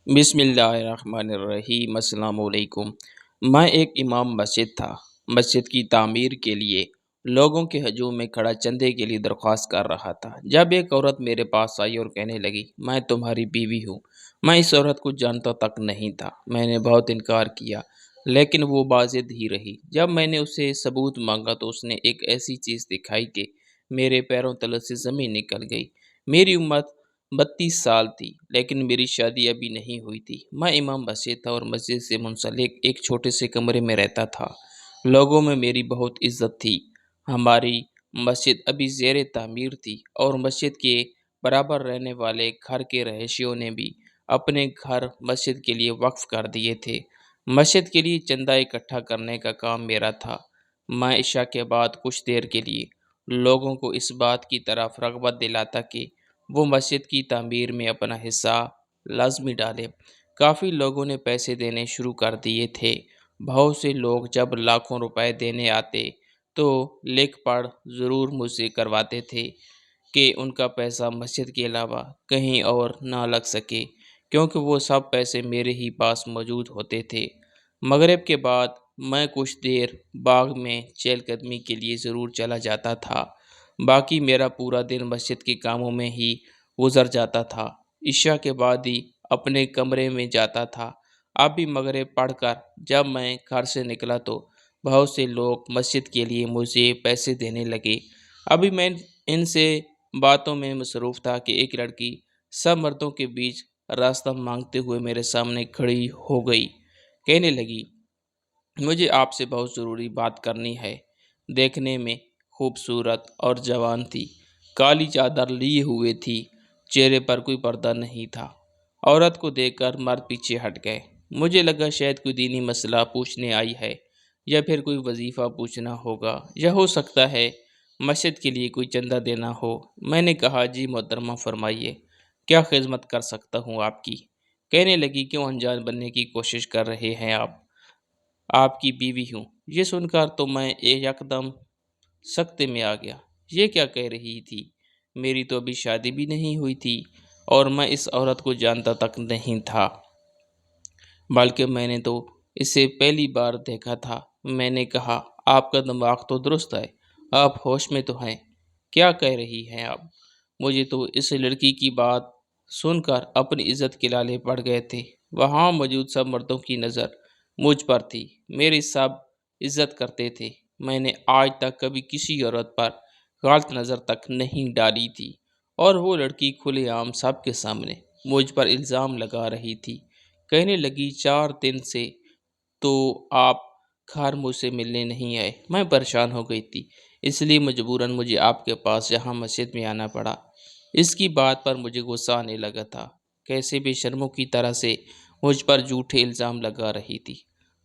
بسم اللہ الرحمن الرحیم۔ السلام علیکم۔ میں ایک امام مسجد تھا۔ مسجد کی تعمیر کے لیے لوگوں کے ہجوم میں کھڑا چندے کے لیے درخواست کر رہا تھا جب ایک عورت میرے پاس آئی اور کہنے لگی، میں تمہاری بیوی ہوں۔ میں اس عورت کو جانتا تک نہیں تھا۔ میں نے بہت انکار کیا لیکن وہ باضد ہی رہی۔ جب میں نے اسے ثبوت مانگا تو اس نے ایک ایسی چیز دکھائی کہ میرے پیروں تلے سے زمین نکل گئی۔ میری عمر 32 سال تھی لیکن میری شادی ابھی نہیں ہوئی تھی۔ میں امام مسجد تھا اور مسجد سے منسلک ایک چھوٹے سے کمرے میں رہتا تھا۔ لوگوں میں میری بہت عزت تھی۔ ہماری مسجد ابھی زیر تعمیر تھی اور مسجد کے برابر رہنے والے گھر کے رہائشیوں نے بھی اپنے گھر مسجد کے لیے وقف کر دیے تھے۔ مسجد کے لیے چندہ اکٹھا کرنے کا کام میرا تھا۔ میں عشاء کے بعد کچھ دیر کے لیے لوگوں کو اس بات کی طرف رغبت دلاتا کہ وہ مسجد کی تعمیر میں اپنا حصہ لازمی ڈالے۔ کافی لوگوں نے پیسے دینے شروع کر دیے تھے۔ بہت سے لوگ جب لاکھوں روپے دینے آتے تو لکھ پڑھ ضرور مجھ سے کرواتے تھے کہ ان کا پیسہ مسجد کے علاوہ کہیں اور نہ لگ سکے، کیونکہ وہ سب پیسے میرے ہی پاس موجود ہوتے تھے۔ مغرب کے بعد میں کچھ دیر باغ میں چہل قدمی کے لیے ضرور چلا جاتا تھا۔ باقی میرا پورا دن مسجد کے کاموں میں ہی گزر جاتا تھا۔ عشاء کے بعد ہی اپنے کمرے میں جاتا تھا۔ اب بھی مغرب پڑھ کر جب میں گھر سے نکلا تو بہت سے لوگ مسجد کے لیے مجھے پیسے دینے لگے۔ ابھی میں ان سے باتوں میں مصروف تھا کہ ایک لڑکی سب مردوں کے بیچ راستہ مانگتے ہوئے میرے سامنے کھڑی ہو گئی۔ کہنے لگی، مجھے آپ سے بہت ضروری بات کرنی ہے۔ دیکھنے میں خوبصورت اور جوان تھی، کالی چادر لیے ہوئے تھی، چہرے پر کوئی پردہ نہیں تھا۔ عورت کو دیکھ کر مرد پیچھے ہٹ گئے۔ مجھے لگا شاید کوئی دینی مسئلہ پوچھنے آئی ہے یا پھر کوئی وظیفہ پوچھنا ہوگا، یا ہو سکتا ہے مسجد کے لیے کوئی چندہ دینا ہو۔ میں نے کہا، جی محترمہ فرمائیے، کیا خدمت کر سکتا ہوں آپ کی؟ کہنے لگی، کیوں انجان بننے کی کوشش کر رہے ہیں آپ کی بیوی ہوں۔ یہ سن کر تو میں یکدم سکتے میں آ گیا۔ یہ کیا کہہ رہی تھی؟ میری تو ابھی شادی بھی نہیں ہوئی تھی اور میں اس عورت کو جانتا تک نہیں تھا، بلکہ میں نے تو اسے پہلی بار دیکھا تھا۔ میں نے کہا، آپ کا دماغ تو درست ہے، آپ ہوش میں تو ہیں، کیا کہہ رہی ہیں آپ؟ مجھے تو اس لڑکی کی بات سن کر اپنی عزت کے لالے پڑ گئے تھے۔ وہاں موجود سب مردوں کی نظر مجھ پر تھی، میری سب عزت کرتے تھے۔ میں نے آج تک کبھی کسی عورت پر غلط نظر تک نہیں ڈالی تھی، اور وہ لڑکی کھلے عام سب کے سامنے مجھ پر الزام لگا رہی تھی۔ کہنے لگی، 4 دن سے تو آپ گھر مجھ سے ملنے نہیں آئے۔ میں پریشان ہو گئی تھی، اس لیے مجبوراً مجھے آپ کے پاس یہاں مسجد میں آنا پڑا۔ اس کی بات پر مجھے غصہ آنے لگا تھا۔ کیسے بے شرموں کی طرح سے مجھ پر جھوٹے الزام لگا رہی تھی۔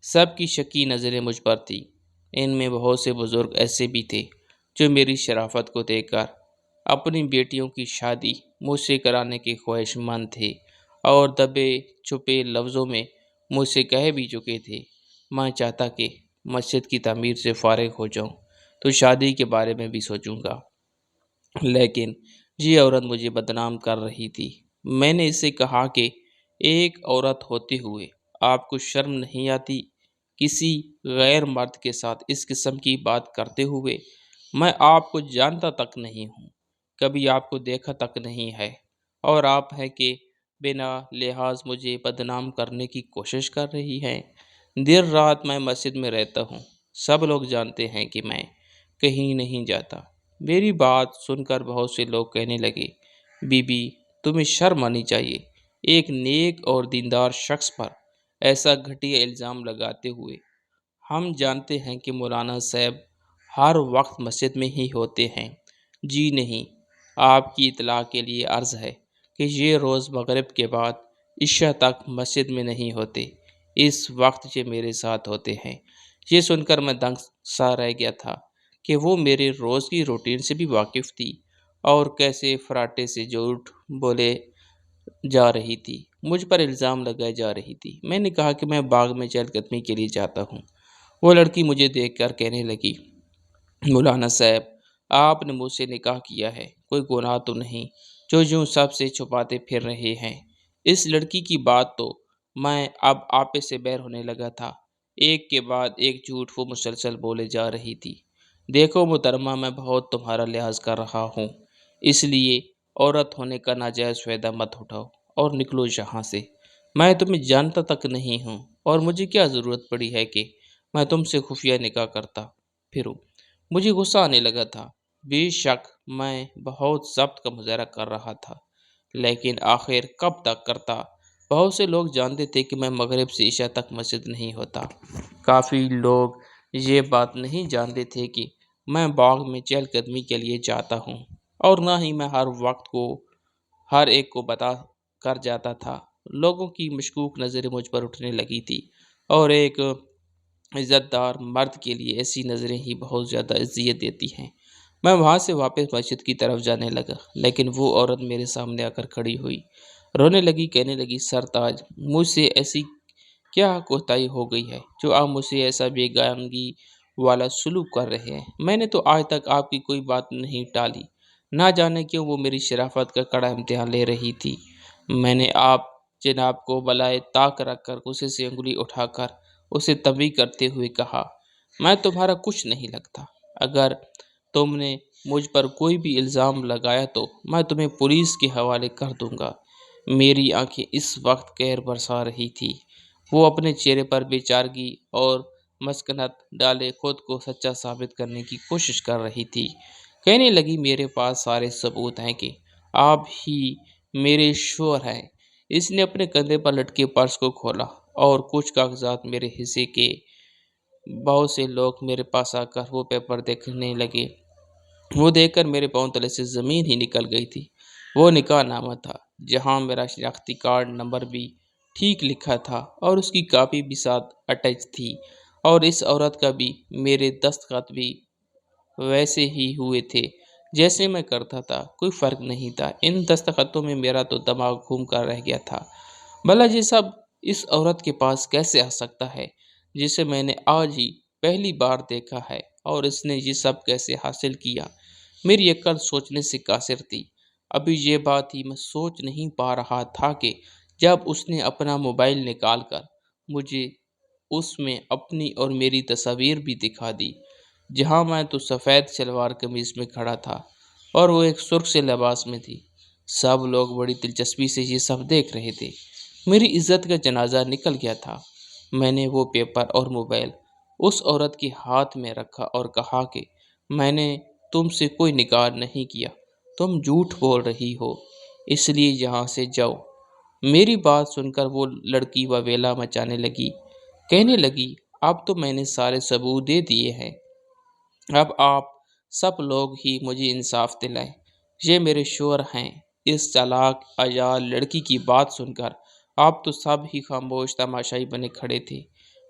سب کی شکی نظریں مجھ پر تھی۔ ان میں بہت سے بزرگ ایسے بھی تھے جو میری شرافت کو دیکھ کر اپنی بیٹیوں کی شادی مجھ سے کرانے کے خواہش مند تھے، اور دبے چھپے لفظوں میں مجھ سے کہہ بھی چکے تھے، میں چاہتا کہ مسجد کی تعمیر سے فارغ ہو جاؤں تو شادی کے بارے میں بھی سوچوں گا، لیکن یہ عورت مجھے بدنام کر رہی تھی۔ میں نے اسے کہا کہ ایک عورت ہوتے ہوئے آپ کو شرم نہیں آتی کسی غیر مرد کے ساتھ اس قسم کی بات کرتے ہوئے؟ میں آپ کو جانتا تک نہیں ہوں، کبھی آپ کو دیکھا تک نہیں ہے، اور آپ ہیں کہ بنا لحاظ مجھے بدنام کرنے کی کوشش کر رہی ہیں۔ دیر رات میں مسجد میں رہتا ہوں، سب لوگ جانتے ہیں کہ میں کہیں نہیں جاتا۔ میری بات سن کر بہت سے لوگ کہنے لگے، بی بی، تمہیں شرم آنی چاہیے، ایک نیک اور دیندار شخص پر ایسا گھٹیا الزام لگاتے ہوئے۔ ہم جانتے ہیں کہ مولانا صاحب ہر وقت مسجد میں ہی ہوتے ہیں۔ جی نہیں، آپ کی اطلاع کے لیے عرض ہے کہ یہ روز مغرب کے بعد عشاء تک مسجد میں نہیں ہوتے، اس وقت یہ میرے ساتھ ہوتے ہیں۔ یہ سن کر میں دنگ سا رہ گیا تھا کہ وہ میرے روز کی روٹین سے بھی واقف تھی اور کیسے فراٹے سے جھوٹ بولے جا رہی تھی، مجھ پر الزام لگائے جا رہی تھی۔ میں نے کہا کہ میں باغ میں چہل قدمی کے لیے جاتا ہوں۔ وہ لڑکی مجھے دیکھ کر کہنے لگی، مولانا صاحب، آپ نے مجھ سے نکاح کیا ہے، کوئی گناہ تو نہیں جو یوں سب سے چھپاتے پھر رہے ہیں؟ اس لڑکی کی بات تو میں اب آپے سے بیر ہونے لگا تھا۔ ایک کے بعد ایک جھوٹ وہ مسلسل بولے جا رہی تھی۔ دیکھو محترمہ، میں بہت تمہارا لحاظ کر رہا ہوں، اس لیے عورت ہونے کا ناجائز فائدہ مت اٹھاؤ اور نکلو یہاں سے۔ میں تمہیں جانتا تک نہیں ہوں، اور مجھے کیا ضرورت پڑی ہے کہ میں تم سے خفیہ نکاح کرتا پھروں۔ مجھے غصہ آنے لگا تھا۔ بے شک میں بہت ضبط کا مظاہرہ کر رہا تھا، لیکن آخر کب تک کرتا؟ بہت سے لوگ جانتے تھے کہ میں مغرب سے عشاء تک مسجد نہیں ہوتا۔ کافی لوگ یہ بات نہیں جانتے تھے کہ میں باغ میں چہل قدمی کے لیے جاتا ہوں، اور نہ ہی میں ہر وقت کو ہر ایک کو بتا کر جاتا تھا۔ لوگوں کی مشکوک نظریں مجھ پر اٹھنے لگی تھی، اور ایک عزت دار مرد کے لیے ایسی نظریں ہی بہت زیادہ اذیت دیتی ہیں۔ میں وہاں سے واپس مسجد کی طرف جانے لگا، لیکن وہ عورت میرے سامنے آ کر کھڑی ہوئی، رونے لگی، کہنے لگی، سرتاج، مجھ سے ایسی کیا کوتاہی ہو گئی ہے جو آپ مجھ سے ایسا بیگانگی والا سلوک کر رہے ہیں؟ میں نے تو آج تک آپ کی کوئی بات نہیں ٹالی، نہ جانے کیوں وہ میری شرافت کا کڑا امتحان لے رہی تھی۔ میں نے آپ جناب کو بالائے طاق رکھ کر غصے سے انگلی اٹھا کر اسے تنبیہ کرتے ہوئے کہا، میں تمہارا کچھ نہیں لگتا۔ اگر تم نے مجھ پر کوئی بھی الزام لگایا تو میں تمہیں پولیس کے حوالے کر دوں گا۔ میری آنکھیں اس وقت قہر برسا رہی تھی۔ وہ اپنے چہرے پر بے چارگی اور مسکنت ڈالے خود کو سچا ثابت کرنے کی کوشش کر رہی تھی۔ کہنے لگی، میرے پاس سارے ثبوت ہیں کہ آپ ہی میرے شوہر ہیں۔ اس نے اپنے کندھے پر لٹکے پرس کو کھولا اور کچھ کاغذات میرے حصے کے۔ بہت سے لوگ میرے پاس آ کر وہ پیپر دیکھنے لگے۔ وہ دیکھ کر میرے پاؤں تلے سے زمین ہی نکل گئی تھی۔ وہ نکاح نامہ تھا، جہاں میرا شناختی کارڈ نمبر بھی ٹھیک لکھا تھا، اور اس کی کاپی بھی ساتھ اٹیچ تھی، اور اس عورت کا بھی میرے دستخط بھی ویسے ہی ہوئے تھے جیسے میں کرتا تھا۔ کوئی فرق نہیں تھا۔ ان دستخطوں میں میرا تو دماغ گھوم کر رہ گیا تھا۔ بھلا یہ سب اس عورت کے پاس کیسے آ سکتا ہے جسے میں نے آج ہی پہلی بار دیکھا ہے، اور اس نے یہ سب کیسے حاصل کیا؟ میری عقل سوچنے سے قاصر تھی۔ ابھی یہ بات ہی میں سوچ نہیں پا رہا تھا کہ جب اس نے اپنا موبائل نکال کر مجھے اس میں اپنی اور میری تصاویر بھی دکھا دی، جہاں میں تو سفید شلوار قمیض میں کھڑا تھا اور وہ ایک سرخ سے لباس میں تھی۔ سب لوگ بڑی دلچسپی سے یہ سب دیکھ رہے تھے۔ میری عزت کا جنازہ نکل گیا تھا۔ میں نے وہ پیپر اور موبائل اس عورت کے ہاتھ میں رکھا اور کہا کہ میں نے تم سے کوئی نکاح نہیں کیا، تم جھوٹ بول رہی ہو، اس لیے یہاں سے جاؤ۔ میری بات سن کر وہ لڑکی ویلا مچانے لگی، کہنے لگی، اب تو میں نے سارے ثبوت دے دیے ہیں، اب آپ سب لوگ ہی مجھے انصاف دلائیں۔ یہ میرے شوہر ہیں۔ اس چالاک عیال لڑکی کی بات سن کر آپ تو سب ہی خاموش تماشائی بنے کھڑے تھے۔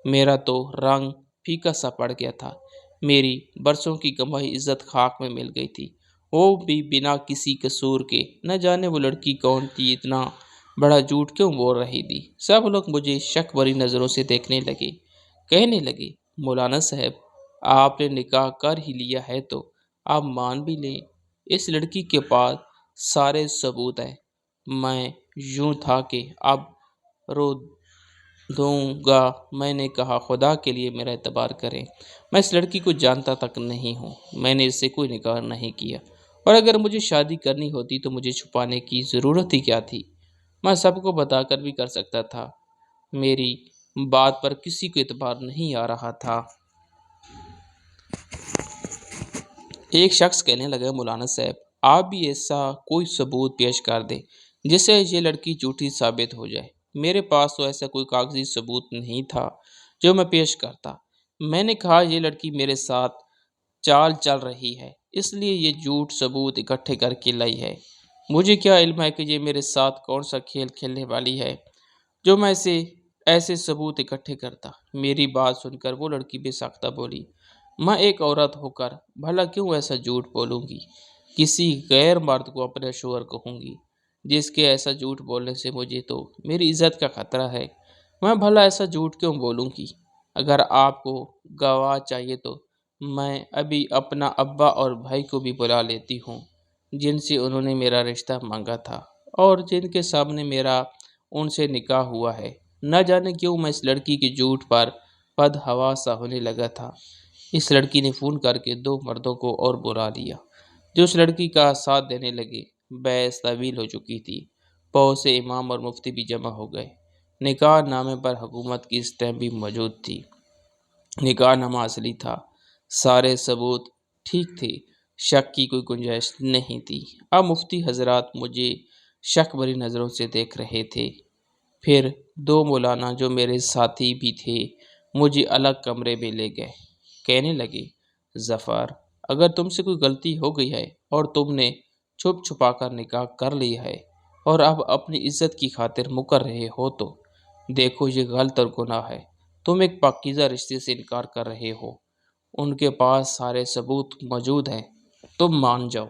میرا تو رنگ پھیکا سا پڑ گیا تھا۔ میری برسوں کی کمائی عزت خاک میں مل گئی تھی، وہ بھی بنا کسی قصور کے۔ نہ جانے وہ لڑکی کون تھی، اتنا بڑا جھوٹ کیوں بول رہی تھی؟ سب لوگ مجھے شک بھری نظروں سے دیکھنے لگے، کہنے لگے، مولانا صاحب، آپ نے نکاح کر ہی لیا ہے تو آپ مان بھی لیں۔ اس لڑکی کے پاس سارے ثبوت ہیں۔ میں یوں تھا کہ اب رو دوں گا۔ میں نے کہا، خدا کے لیے میرا اعتبار کریں، میں اس لڑکی کو جانتا تک نہیں ہوں، میں نے اس سے کوئی نکاح نہیں کیا، اور اگر مجھے شادی کرنی ہوتی تو مجھے چھپانے کی ضرورت ہی کیا تھی؟ میں سب کو بتا کر بھی کر سکتا تھا۔ میری بات پر کسی کو اعتبار نہیں آ رہا تھا۔ ایک شخص کہنے لگا، مولانا صاحب، آپ بھی ایسا کوئی ثبوت پیش کر دیں جس سے یہ لڑکی جھوٹی ثابت ہو جائے۔ میرے پاس تو ایسا کوئی کاغذی ثبوت نہیں تھا جو میں پیش کرتا۔ میں نے کہا، یہ لڑکی میرے ساتھ چال چل رہی ہے، اس لیے یہ جھوٹ ثبوت اکٹھے کر کے لائی ہے۔ مجھے کیا علم ہے کہ یہ میرے ساتھ کون سا کھیل کھیلنے والی ہے جو میں ایسے ثبوت اکٹھے کرتا۔ میری بات سن کر وہ لڑکی بے ساختہ بولی، میں ایک عورت ہو کر بھلا کیوں ایسا جھوٹ بولوں گی؟ کسی غیر مرد کو اپنا شوہر کہوں گی، جس کے ایسا جھوٹ بولنے سے مجھے تو میری عزت کا خطرہ ہے۔ میں بھلا ایسا جھوٹ کیوں بولوں گی؟ اگر آپ کو گواہ چاہیے تو میں ابھی اپنا ابا اور بھائی کو بھی بلا لیتی ہوں، جن سے انہوں نے میرا رشتہ مانگا تھا اور جن کے سامنے میرا ان سے نکاح ہوا ہے۔ نہ جانے کیوں میں اس لڑکی کے جھوٹ پر بد ہوا سا ہونے لگا تھا۔ اس لڑکی نے فون کر کے 2 مردوں کو اور بلا لیا جو اس لڑکی کا ساتھ دینے لگے۔ بحث طویل ہو چکی تھی۔ بہت سے امام اور مفتی بھی جمع ہو گئے۔ نکاح نامے پر حکومت کی اسٹیمپ بھی موجود تھی۔ نکاح نامہ اصلی تھا۔ سارے ثبوت ٹھیک تھے۔ شک کی کوئی گنجائش نہیں تھی۔ اب مفتی حضرات مجھے شک بھری نظروں سے دیکھ رہے تھے۔ پھر 2 مولانا جو میرے ساتھی بھی تھے مجھے الگ کمرے میں لے گئے۔ کہنے لگے، ظفر، اگر تم سے کوئی غلطی ہو گئی ہے اور تم نے چھپ چھپا کر نکاح کر لیا ہے اور اب اپنی عزت کی خاطر مکر رہے ہو تو دیکھو یہ غلط اور گناہ ہے۔ تم ایک پاکیزہ رشتے سے انکار کر رہے ہو۔ ان کے پاس سارے ثبوت موجود ہیں۔ تم مان جاؤ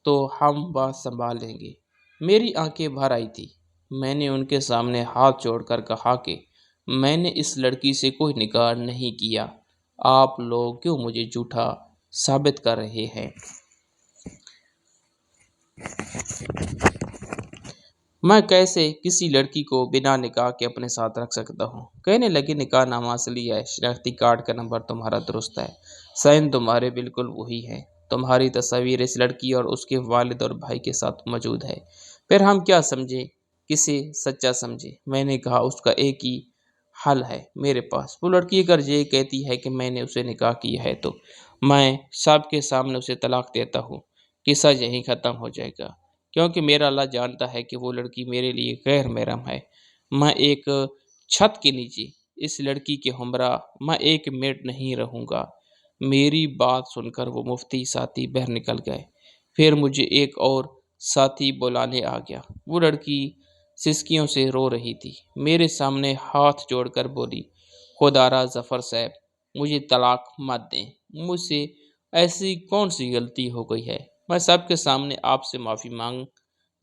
تو ہم بات سنبھال لیں گے۔ میری آنکھیں بھر آئی تھی۔ میں نے ان کے سامنے ہاتھ جوڑ کر کہا کہ میں نے اس لڑکی سے کوئی نکاح نہیں کیا۔ آپ لوگ کیوں مجھے جھوٹا ثابت کر رہے ہیں؟ میں کیسے کسی لڑکی کو بنا نکاح کے اپنے ساتھ رکھ سکتا ہوں؟ کہنے لگے، نکاح نامہ اصلی ہے، شناختی کارڈ کا نمبر تمہارا درست ہے، سائن تمہارے بالکل وہی ہے، تمہاری تصاویر اس لڑکی اور اس کے والد اور بھائی کے ساتھ موجود ہے۔ پھر ہم کیا سمجھے، کسے سچا سمجھے؟ میں نے کہا، اس کا ایک ہی حل ہے میرے پاس۔ وہ لڑکی اگر یہ کہتی ہے کہ میں نے اسے نکاح کیا ہے تو میں سب کے سامنے اسے طلاق دیتا ہوں۔ قصہ یہیں ختم ہو جائے گا، کیونکہ میرا اللہ جانتا ہے کہ وہ لڑکی میرے لیے غیر محرم ہے۔ میں ایک چھت کے نیچے اس لڑکی کے ہمراہ میں 1 منٹ نہیں رہوں گا۔ میری بات سن کر وہ مفتی ساتھی باہر نکل گئے۔ پھر مجھے ایک اور ساتھی بلانے آ گیا۔ وہ لڑکی سسکیوں سے رو رہی تھی۔ میرے سامنے ہاتھ جوڑ کر بولی، خدا را ظفر صاحب، مجھے طلاق مت دیں۔ مجھ سے ایسی کون سی غلطی ہو گئی ہے؟ میں سب کے سامنے آپ سے معافی مانگ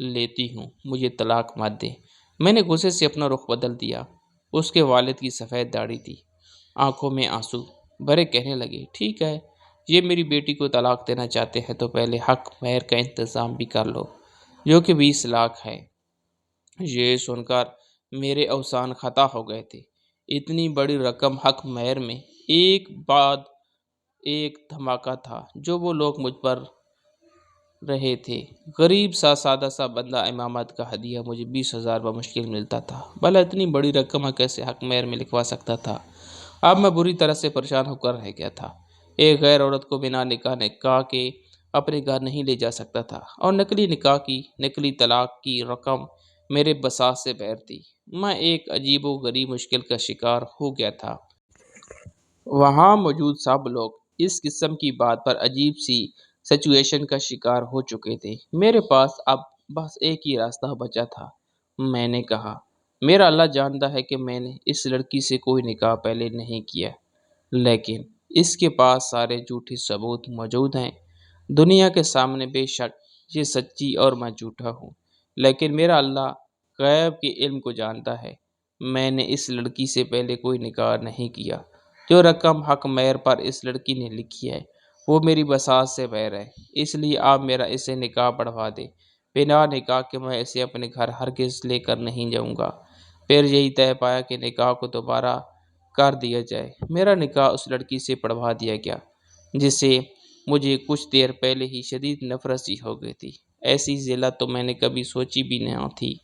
لیتی ہوں، مجھے طلاق مت دیں۔ میں نے غصے سے اپنا رخ بدل دیا۔ اس کے والد کی سفید داڑھی تھی، آنکھوں میں آنسو بھرے، کہنے لگے، ٹھیک ہے، یہ میری بیٹی کو طلاق دینا چاہتے ہیں تو پہلے حق مہر کا انتظام بھی کر لو، جو کہ 20 لاکھ ہے۔ یہ سن کر میرے اوزان خطا ہو گئے تھے۔ اتنی بڑی رقم حق مہر میں ایک بعد ایک دھماکہ تھا جو وہ لوگ مجھ پر رہے تھے۔ غریب سا سادہ سا بندہ امامت کا ہدیہ مجھے 20,000 بمشکل ملتا تھا، بھلا اتنی بڑی رقم میں کیسے حق مہر میں لکھوا سکتا تھا؟ اب میں بری طرح سے پریشان ہو کر رہ گیا تھا۔ ایک غیر عورت کو بنا نکاح کے اپنے گھر نہیں لے جا سکتا تھا، اور نقلی نکاح کی نقلی طلاق کی رقم میرے بساط سے باہر تھی۔ میں ایک عجیب و غریب مشکل کا شکار ہو گیا تھا۔ وہاں موجود سب لوگ اس قسم کی بات پر عجیب سی سچویشن کا شکار ہو چکے تھے۔ میرے پاس اب بس ایک ہی راستہ بچا تھا۔ میں نے کہا، میرا اللہ جانتا ہے کہ میں نے اس لڑکی سے کوئی نکاح پہلے نہیں کیا، لیکن اس کے پاس سارے جھوٹے ثبوت موجود ہیں۔ دنیا کے سامنے بے شک یہ سچی اور میں جھوٹا ہوں، لیکن میرا اللہ غیب کے علم کو جانتا ہے۔ میں نے اس لڑکی سے پہلے کوئی نکاح نہیں کیا۔ جو رقم حق مہر پر اس لڑکی نے لکھی ہے وہ میری بساط سے باہر ہے، اس لیے آپ میرا اسے نکاح پڑھوا دیں۔ بنا نکاح کے میں اسے اپنے گھر ہرگز لے کر نہیں جاؤں گا۔ پھر یہی طے پایا کہ نکاح کو دوبارہ کر دیا جائے۔ میرا نکاح اس لڑکی سے پڑھوا دیا گیا جس سے مجھے کچھ دیر پہلے ہی شدید نفرت سی ہو گئی تھی۔ ایسی ذلت تو میں نے کبھی سوچی بھی نہ تھی۔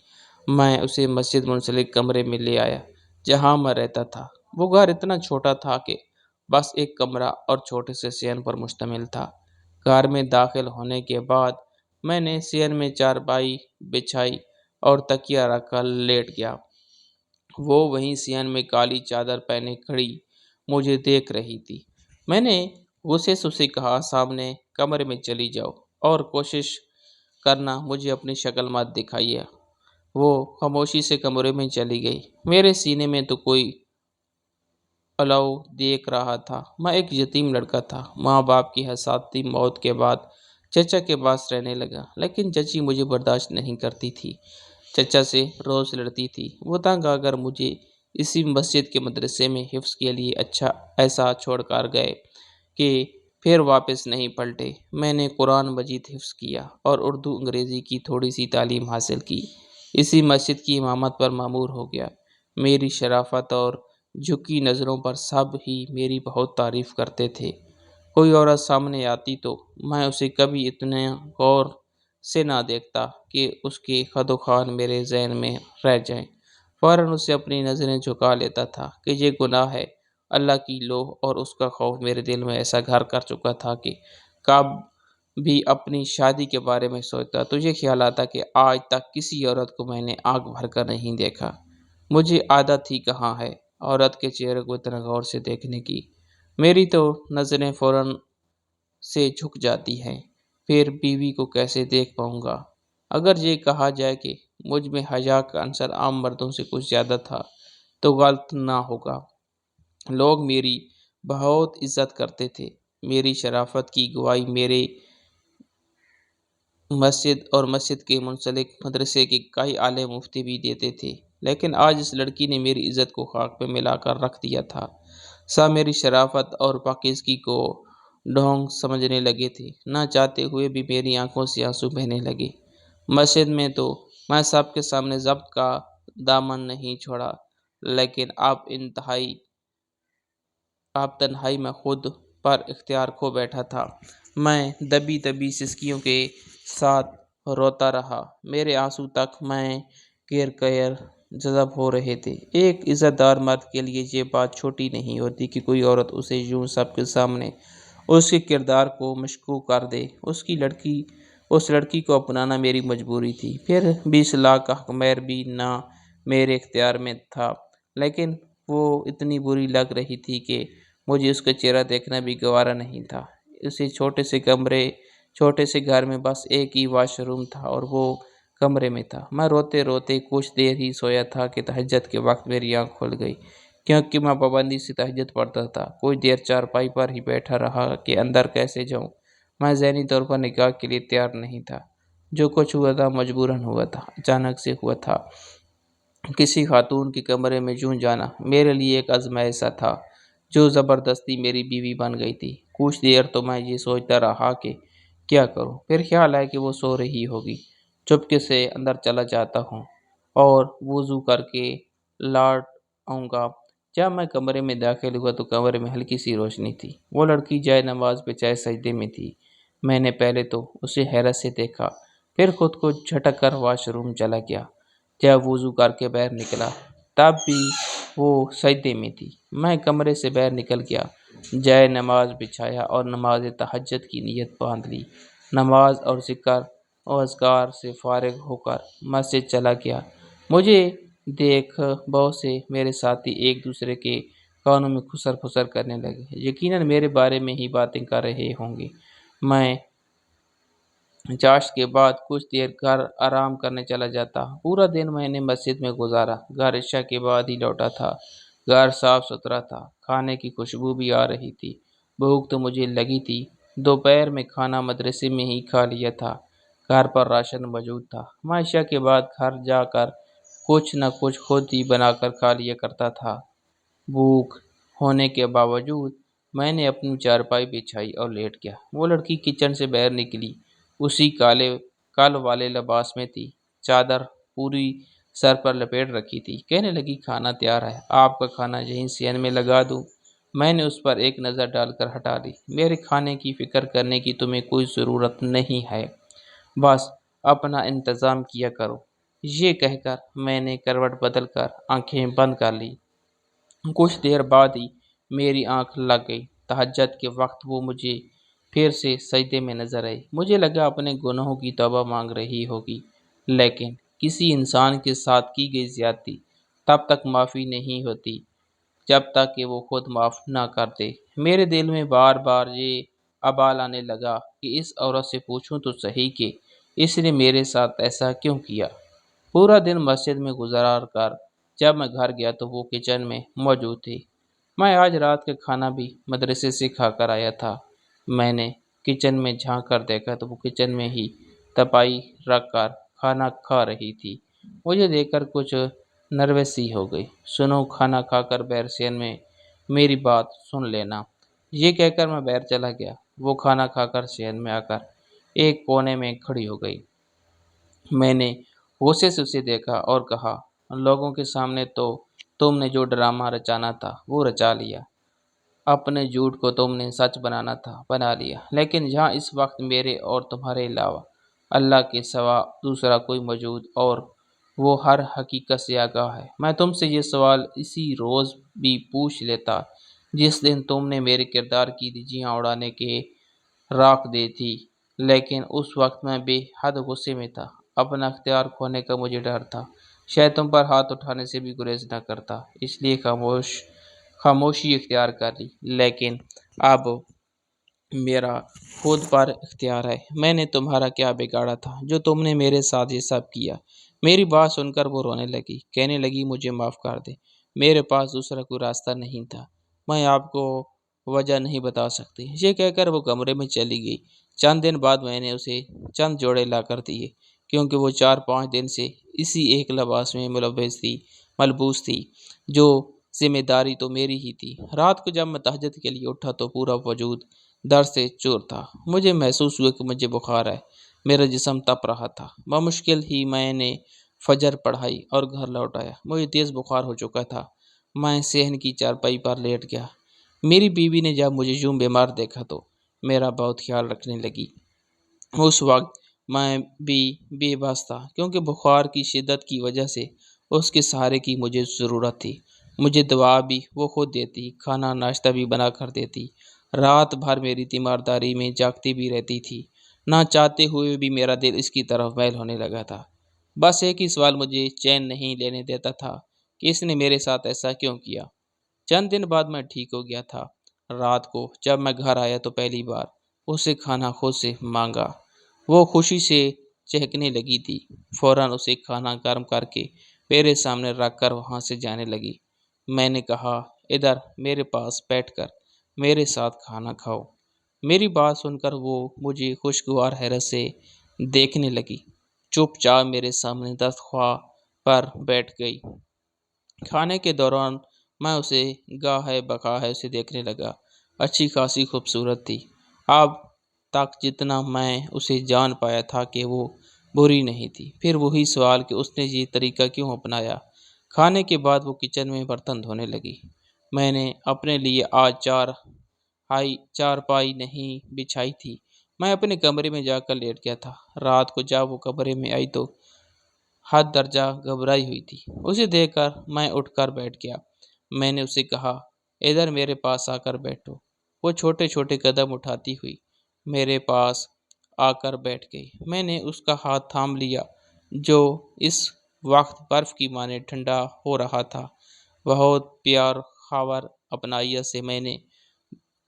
میں اسے مسجد منسلک کمرے میں لے آیا جہاں میں رہتا تھا۔ وہ گھر اتنا چھوٹا تھا کہ بس ایک کمرہ اور چھوٹے سے صحن پر مشتمل تھا۔ گھر میں داخل ہونے کے بعد میں نے صحن میں چارپائی بچھائی اور تکیہ رکھ کر لیٹ گیا۔ وہ وہیں صحن میں کالی چادر پہنے کھڑی مجھے دیکھ رہی تھی۔ میں نے غصے سے اسے کہا، سامنے کمرے میں چلی جاؤ اور کوشش کرنا مجھے اپنی شکل مت دکھائیے۔ وہ خاموشی سے کمرے میں چلی گئی۔ میرے سینے میں تو کوئی الو دیکھ رہا تھا۔ میں ایک یتیم لڑکا تھا۔ ماں باپ کی حساسیتی موت کے بعد چچا کے پاس رہنے لگا، لیکن چچی مجھے برداشت نہیں کرتی تھی، چچا سے روز لڑتی تھی۔ وہ تنگ آ کر مجھے اسی مسجد کے مدرسے میں حفظ کے لیے ایسا چھوڑ کر گئے کہ پھر واپس نہیں پلٹے۔ میں نے قرآن مجید حفظ کیا اور اردو انگریزی کی تھوڑی سی تعلیم حاصل کی۔ اسی مسجد کی امامت پر مامور ہو گیا۔ میری شرافت اور جھکی نظروں پر سب ہی میری بہت تعریف کرتے تھے۔ کوئی عورت سامنے آتی تو میں اسے کبھی اتنے غور سے نہ دیکھتا کہ اس کے خد و خال میرے ذہن میں رہ جائیں۔ فوراً اسے اپنی نظریں جھکا لیتا تھا کہ یہ گناہ ہے۔ اللہ کی لوح اور اس کا خوف میرے دل میں ایسا گھر کر چکا تھا کہ کب بھی اپنی شادی کے بارے میں سوچتا تو یہ خیال آتا کہ آج تک کسی عورت کو میں نے آنکھ بھر کر نہیں دیکھا۔ مجھے عادت ہی کہاں ہے عورت کے چہرے کو اتنا غور سے دیکھنے کی۔ میری تو نظریں فوراً سے جھک جاتی ہیں، پھر بیوی کو کیسے دیکھ پاؤں گا؟ اگر یہ کہا جائے کہ مجھ میں حیا کا عنصر عام مردوں سے کچھ زیادہ تھا تو غلط نہ ہوگا۔ لوگ میری بہت عزت کرتے تھے۔ میری شرافت کی گواہی میرے مسجد اور مسجد کے منسلک مدرسے کے کئی عالم مفتی بھی دیتے تھے، لیکن آج اس لڑکی نے میری عزت کو خاک پہ ملا کر رکھ دیا تھا۔ سب میری شرافت اور پاکیزگی کو ڈھونگ سمجھنے لگے تھے۔ نہ چاہتے ہوئے بھی میری آنکھوں سے آنسو بہنے لگے۔ مسجد میں تو میں سب کے سامنے ضبط کا دامن نہیں چھوڑا، لیکن اب تنہائی میں خود پر اختیار کھو بیٹھا تھا۔ میں دبی دبی سسکیوں کے ساتھ روتا رہا۔ میرے آنسو تک میں کیر جذب ہو رہے تھے۔ ایک عزت دار مرد کے لیے یہ بات چھوٹی نہیں ہوتی کہ کوئی عورت اسے یوں سب کے سامنے اس کے کردار کو مشکوک کر دے۔ اس لڑکی کو اپنانا میری مجبوری تھی۔ پھر 20 لاکھ کا حق مہر بھی نہ میرے اختیار میں تھا، لیکن وہ اتنی بری لگ رہی تھی کہ مجھے اس کا چہرہ دیکھنا بھی گوارا نہیں تھا۔ اسے چھوٹے سے گھر میں بس ایک ہی واش روم تھا اور وہ کمرے میں تھا۔ میں روتے روتے کچھ دیر ہی سویا تھا کہ تہجد کے وقت میری آنکھ کھل گئی، کیونکہ میں پابندی سے تہجد پڑھتا تھا۔ کچھ دیر چارپائی پر ہی بیٹھا رہا کہ اندر کیسے جاؤں۔ میں ذہنی طور پر نکاح کے لیے تیار نہیں تھا۔ جو کچھ ہوا تھا مجبوراً ہوا تھا، اچانک سے ہوا تھا۔ کسی خاتون کے کمرے میں یوں جانا میرے لیے ایک آزمائش سا تھا جو زبردستی میری بیوی بن گئی تھی۔ کچھ دیر تو میں یہ سوچتا رہا کہ کیا کروں، پھر خیال آیا کہ وہ سو رہی ہوگی۔ چپکے سے اندر چلا جاتا ہوں اور وضو کر کے لوٹ آؤں گا۔ جب میں کمرے میں داخل ہوا تو کمرے میں ہلکی سی روشنی تھی۔ وہ لڑکی جائے نماز بچھائے سجدے میں تھی۔ میں نے پہلے تو اسے حیرت سے دیکھا، پھر خود کو جھٹک کر واش روم چلا گیا۔ جب وضو کر کے باہر نکلا تب بھی وہ سجدے میں تھی۔ میں کمرے سے باہر نکل گیا، جائے نماز بچھایا اور نماز تہجد کی نیت باندھ لی۔ نماز اور ذکر و اذکار سے فارغ ہو کر مسجد چلا گیا۔ مجھے دیکھ بہت سے میرے ساتھی ایک دوسرے کے کانوں میں خسر خسر کرنے لگے، یقیناً میرے بارے میں ہی باتیں کر رہے ہوں گے۔ میں چاشت کے بعد کچھ دیر گھر آرام کرنے چلا جاتا۔ پورا دن میں نے مسجد میں گزارا۔ گھر عشاء کے بعد ہی لوٹا تھا۔ گھر صاف ستھرا تھا، کھانے کی خوشبو بھی آ رہی تھی۔ بھوک تو مجھے لگی تھی۔ دوپہر میں کھانا مدرسے میں ہی کھا لیا تھا۔ گھر پر راشن موجود تھا۔ میں عشاء کے بعد گھر جا کر کچھ نہ کچھ خود ہی بنا کر کھا لیا کرتا تھا۔ بھوک ہونے کے باوجود میں نے اپنی چارپائی بچھائی اور لیٹ گیا۔ وہ لڑکی کچن سے باہر نکلی، اسی کل والے لباس میں تھی، چادر پوری سر پر لپیٹ رکھی تھی۔ کہنے لگی کھانا تیار ہے، آپ کا کھانا یہیں صحن میں لگا دوں؟ میں نے اس پر ایک نظر ڈال کر ہٹا لی۔ میرے کھانے کی فکر کرنے کی تمہیں کوئی ضرورت نہیں ہے، بس اپنا انتظام کیا کرو۔ یہ کہہ کر میں نے کروٹ بدل کر آنکھیں بند کر لی۔ کچھ دیر بعد ہی میری آنکھ لگ گئی۔ تہجد کے وقت وہ مجھے پھر سے سجدے میں نظر آئی۔ مجھے لگا اپنے گناہوں کی توبہ مانگ رہی ہوگی، لیکن کسی انسان کے ساتھ کی گئی زیادتی تب تک معافی نہیں ہوتی جب تک کہ وہ خود معاف نہ کر دے۔ میرے دل میں بار بار یہ ابال آنے لگا کہ اس عورت سے پوچھوں تو صحیح کہ اس نے میرے ساتھ ایسا کیوں کیا۔ پورا دن مسجد میں گزار کر جب میں گھر گیا تو وہ کچن میں موجود تھی۔ میں آج رات کا کھانا بھی مدرسے سے کھا کر آیا تھا۔ میں نے کچن میں جھانک کر دیکھا تو وہ کچن میں ہی تپائی رکھ کر کھانا کھا رہی تھی۔ مجھے دیکھ کر کچھ نروس سی ہو گئی۔ سنو، کھانا کھا کر باہر صحن میں میری بات سن لینا۔ یہ کہہ کر میں باہر چلا گیا۔ وہ کھانا کھا کر صحن میں آ کر ایک کونے میں کھڑی ہو گئی۔ میں نے غصے سے اسے دیکھا اور کہا، لوگوں کے سامنے تو تم نے جو ڈرامہ رچانا تھا وہ رچا لیا، اپنے جھوٹ کو تم نے سچ بنانا تھا بنا لیا، لیکن جہاں اس وقت میرے اور تمہارے علاوہ اللہ کے سوا دوسرا کوئی موجود اور وہ ہر حقیقت سے آگاہ ہے، میں تم سے یہ سوال اسی روز بھی پوچھ لیتا جس دن تم نے میرے کردار کی دھجیاں اڑانے کے راکھ دی تھی، لیکن اس وقت میں بے حد غصے میں تھا، اپنا اختیار کھونے کا مجھے ڈر تھا، شاید تم پر ہاتھ اٹھانے سے بھی گریز نہ کرتا، اس لیے خاموشی اختیار کر لی، لیکن اب میرا خود پر اختیار ہے، میں نے تمہارا کیا بگاڑا تھا جو تم نے میرے ساتھ یہ سب کیا؟ میری بات سن کر وہ رونے لگی، کہنے لگی مجھے معاف کر دے، میرے پاس دوسرا کوئی راستہ نہیں تھا، میں آپ کو وجہ نہیں بتا سکتی، یہ کہہ کر وہ کمرے میں چلی گئی۔ چند دن بعد میں نے اسے چند جوڑے لا کر دیے، کیونکہ وہ 4-5 دن سے اسی ایک لباس میں ملبوس تھی، جو ذمہ داری تو میری ہی تھی۔ رات کو جب میں تہجد کے لیے اٹھا تو پورا وجود درد سے چور تھا، مجھے محسوس ہوا کہ مجھے بخار ہے، میرا جسم تپ رہا تھا، بمشکل ہی میں نے فجر پڑھائی اور گھر لوٹ آیا، مجھے تیز بخار ہو چکا تھا، میں صحن کی چارپائی پر لیٹ گیا۔ میری بیوی نے جب مجھے یوں بیمار دیکھا تو میرا بہت خیال رکھنے لگی، اس وقت میں بھی بے بس تھا، کیونکہ بخار کی شدت کی وجہ سے اس کے سہارے کی مجھے ضرورت تھی، مجھے دوا بھی وہ خود دیتی، کھانا ناشتہ بھی بنا کر دیتی، رات بھر میری تیمارداری میں جاگتی بھی رہتی تھی، نہ چاہتے ہوئے بھی میرا دل اس کی طرف میل ہونے لگا تھا، بس ایک ہی سوال مجھے چین نہیں لینے دیتا تھا کہ اس نے میرے ساتھ ایسا کیوں کیا۔ چند دن بعد میں ٹھیک ہو گیا تھا، رات کو جب میں گھر آیا تو پہلی بار اسے کھانا خود سے مانگا، وہ خوشی سے چہکنے لگی تھی، فوراً اسے کھانا گرم کر کے میرے سامنے رکھ کر وہاں سے جانے لگی۔ میں نے کہا، ادھر میرے پاس بیٹھ کر میرے ساتھ کھانا کھاؤ۔ میری بات سن کر وہ مجھے خوشگوار حیرت سے دیکھنے لگی، چپ چاپ میرے سامنے دستخواں پر بیٹھ گئی۔ کھانے کے دوران میں اسے گاہے بگاہے اسے دیکھنے لگا، اچھی خاصی خوبصورت تھی، اب تک جتنا میں اسے جان پایا تھا کہ وہ بری نہیں تھی۔ پھر وہی سوال کہ اس نے یہ طریقہ کیوں اپنایا۔ کھانے کے بعد وہ کچن میں برتن دھونے لگی۔ میں نے اپنے لیے آج چارپائی نہیں بچھائی تھی، میں اپنے کمرے میں جا کر لیٹ گیا تھا۔ رات کو جب وہ کمرے میں آئی تو حد درجہ گھبرائی ہوئی تھی، اسے دیکھ کر میں اٹھ کر بیٹھ گیا۔ میں نے اسے کہا، ادھر میرے پاس آ کر بیٹھو۔ وہ چھوٹے چھوٹے قدم اٹھاتی ہوئی میرے پاس آ کر بیٹھ گئی۔ میں نے اس کا ہاتھ تھام لیا جو اس وقت برف کی مانند ٹھنڈا ہو رہا تھا۔ بہت پیار خاور اپنائیت سے میں نے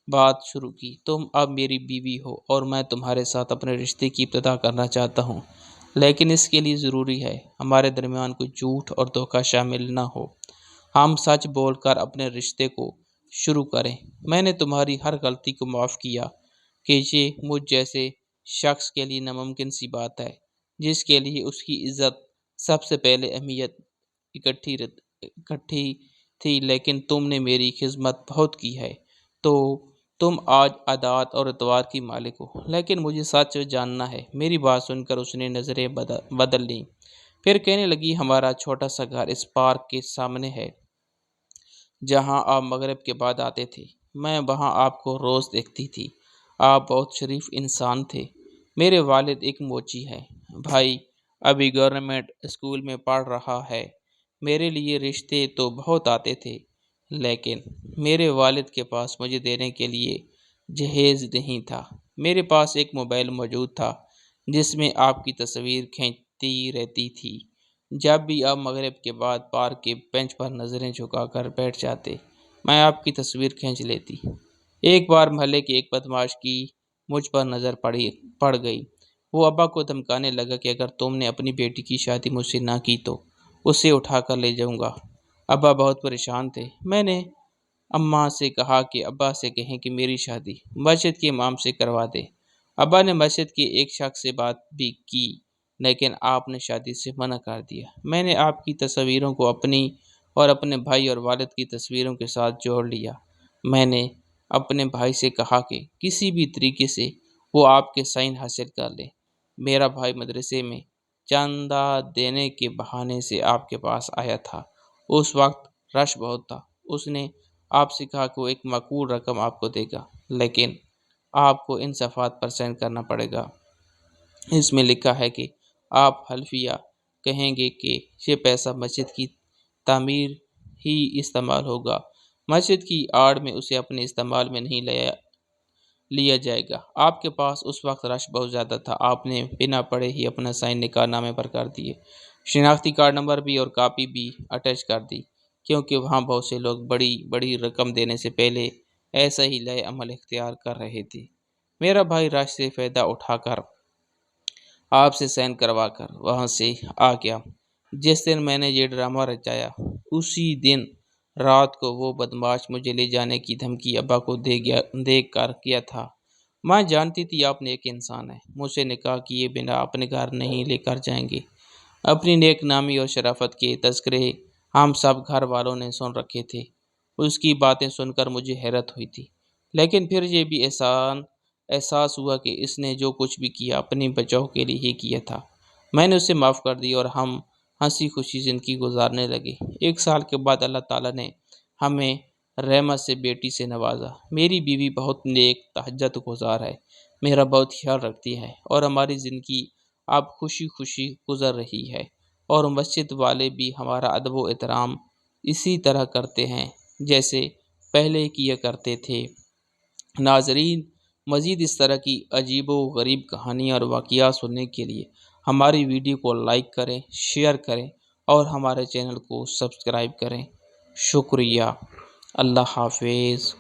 بات شروع کی، تم اب میری بیوی ہو اور میں تمہارے ساتھ اپنے رشتے کی ابتدا کرنا چاہتا ہوں، لیکن اس کے لیے ضروری ہے ہمارے درمیان کوئی جھوٹ اور دھوکہ شامل نہ ہو، ہم سچ بول کر اپنے رشتے کو شروع کریں۔ میں نے تمہاری ہر غلطی کو معاف کیا کہ یہ مجھ جیسے شخص کے لیے ناممکن سی بات ہے، جس کے لیے اس کی عزت سب سے پہلے اہمیت اکٹھی تھی، لیکن تم نے میری خدمت بہت کی ہے، تو تم آج عادات اور اعتبار کی مالک ہو، لیکن مجھے سچ جاننا ہے۔ میری بات سن کر اس نے نظریں بدل لیں، پھر کہنے لگی، ہمارا چھوٹا سا گھر اس پارک کے سامنے ہے جہاں آپ مغرب کے بعد آتے تھے، میں وہاں آپ کو روز دیکھتی تھی، آپ بہت شریف انسان تھے۔ میرے والد ایک موچی ہے، بھائی ابھی گورنمنٹ اسکول میں پڑھ رہا ہے، میرے لیے رشتے تو بہت آتے تھے، لیکن میرے والد کے پاس مجھے دینے کے لیے جہیز نہیں تھا۔ میرے پاس ایک موبائل موجود تھا جس میں آپ کی تصویر کھینچتی رہتی تھی، جب بھی آپ مغرب کے بعد پارک کے بینچ پر نظریں جھکا کر بیٹھ جاتے، میں آپ کی تصویر کھینچ لیتی۔ ایک بار محلے کے ایک بدماش کی مجھ پر نظر پڑ گئی، وہ ابا کو دھمکانے لگا کہ اگر تم نے اپنی بیٹی کی شادی مجھ سے نہ کی تو اسے اٹھا کر لے جاؤں گا۔ ابا بہت پریشان تھے۔ میں نے اماں سے کہا کہ ابا سے کہیں کہ میری شادی مسجد کے امام سے کروا دے۔ ابا نے مسجد کے ایک شخص سے بات بھی کی، لیکن آپ نے شادی سے منع کر دیا۔ میں نے آپ کی تصویروں کو اپنی اور اپنے بھائی اور والد کی تصویروں کے ساتھ جوڑ لیا۔ میں نے اپنے بھائی سے کہا کہ کسی بھی طریقے سے وہ آپ کے سائن حاصل کر لے۔ میرا بھائی مدرسے میں چندہ دینے کے بہانے سے آپ کے پاس آیا تھا۔ اس وقت رش بہت تھا۔ اس نے آپ سے کہا کہ وہ ایک معقول رقم آپ کو دے گا، لیکن آپ کو ان صفحات پر سائن کرنا پڑے گا۔ اس میں لکھا ہے کہ آپ حلفیہ کہیں گے کہ یہ پیسہ مسجد کی تعمیر ہی استعمال ہوگا، مسجد کی آڑ میں اسے اپنے استعمال میں نہیں لیا جائے گا۔ آپ کے پاس اس وقت رش بہت زیادہ تھا۔ آپ نے بنا پڑھے ہی اپنا سائن نکاح نامے پر کر دیے، شناختی کارڈ نمبر بھی اور کاپی بھی اٹیچ کر دی، کیونکہ وہاں بہت سے لوگ بڑی بڑی رقم دینے سے پہلے ایسا ہی لئے عمل اختیار کر رہے تھے۔ میرا بھائی رش سے فائدہ اٹھا کر آپ سے سائن کروا کر وہاں سے آ گیا۔ جس دن میں نے یہ ڈرامہ رچایا، اسی دن رات کو وہ بدمعاش مجھے لے جانے کی دھمکی ابا کو دے کر کیا تھا۔ ماں جانتی تھی آپ نیک انسان ہے، مجھ سے نکاح کیے بنا اپنے گھر نہیں لے کر جائیں گے۔ اپنی نیک نامی اور شرافت کے تذکرے ہم سب گھر والوں نے سن رکھے تھے۔ اس کی باتیں سن کر مجھے حیرت ہوئی تھی، لیکن پھر یہ بھی احساس ہوا کہ اس نے جو کچھ بھی کیا اپنی بچاؤ کے لیے ہی کیا تھا۔ میں نے اسے معاف کر دی اور ہم ہنسی خوشی زندگی گزارنے لگے۔ 1 سال کے بعد اللہ تعالیٰ نے ہمیں رحمت سے بیٹی سے نوازا۔ میری بیوی بہت نیک تہجد گزار ہے، میرا بہت خیال رکھتی ہے، اور ہماری زندگی اب خوشی خوشی گزر رہی ہے، اور مسجد والے بھی ہمارا ادب و احترام اسی طرح کرتے ہیں جیسے پہلے کیا کرتے تھے۔ ناظرین، مزید اس طرح کی عجیب و غریب کہانیاں اور واقعات سننے کے لیے ہماری ویڈیو کو لائک کریں، شیئر کریں اور ہمارے چینل کو سبسکرائب کریں۔ شکریہ۔ اللہ حافظ۔